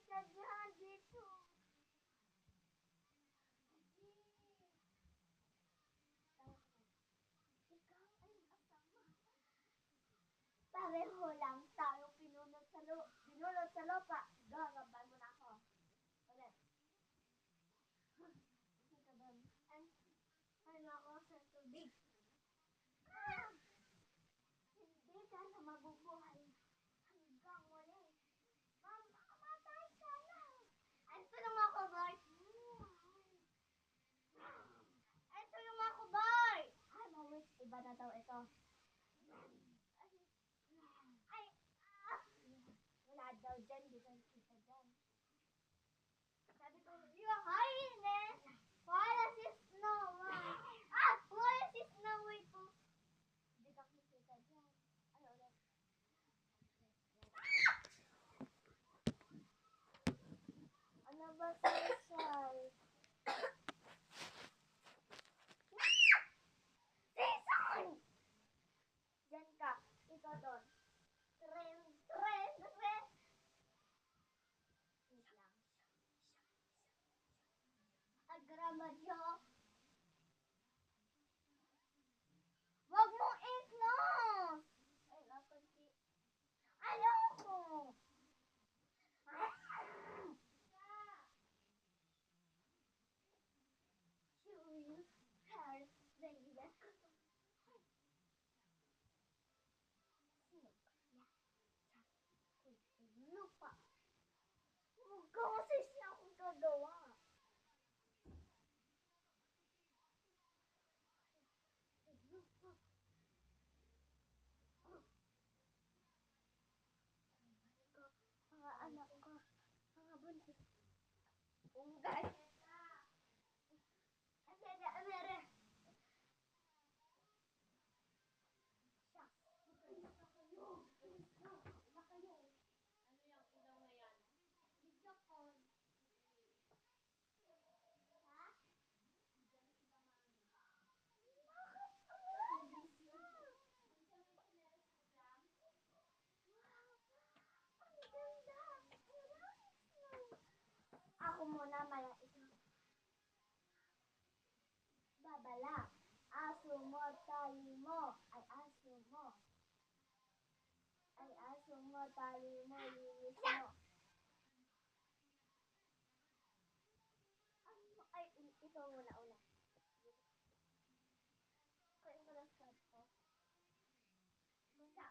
siya dyan, dito. Pareho lang tayo pinulot sa lupa. Gagabay mo na ako. Ulit. Ano ako sa tubig? Hindi ka na mabubuhay hanggang wala. Mamamatay ka na. Ay, tulong ako, boy. Ay, tulong ako, boy. Ay, mawit. Iba na daw ito. Ay, wala daw dyan. Di ba kita dyan? Sabi ko, yung highness. Wala si Snow White. Wala si Snow White po. Di ka kita dyan. Ay, ulit. Ano ba social? Season! Diyan ka. Ikaw doon. Tren. Wait lang. Agramadyo. Wag mo i-close! Ay, napansi. Ayoko! Curious Paris, baby. Lupa. Huwag ka kasi siya akong gagawa. Lupa. Mga anak ko. Mga buntis. Ungay. Amere. Ako muna maya ito. Babala. Aso mo, tali mo. Ay, aso mo. Ay, aso mo, tali mo, linis mo. Ay, ito muna, una. Kaya ko lang start ko. Basta,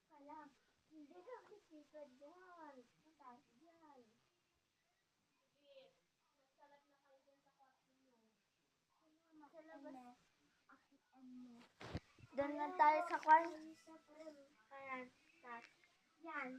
kala, hindi ka kisika dyan. Mataas dyan. Sa labas. Doon lang tayo sa kwarto. Ayan. Yan.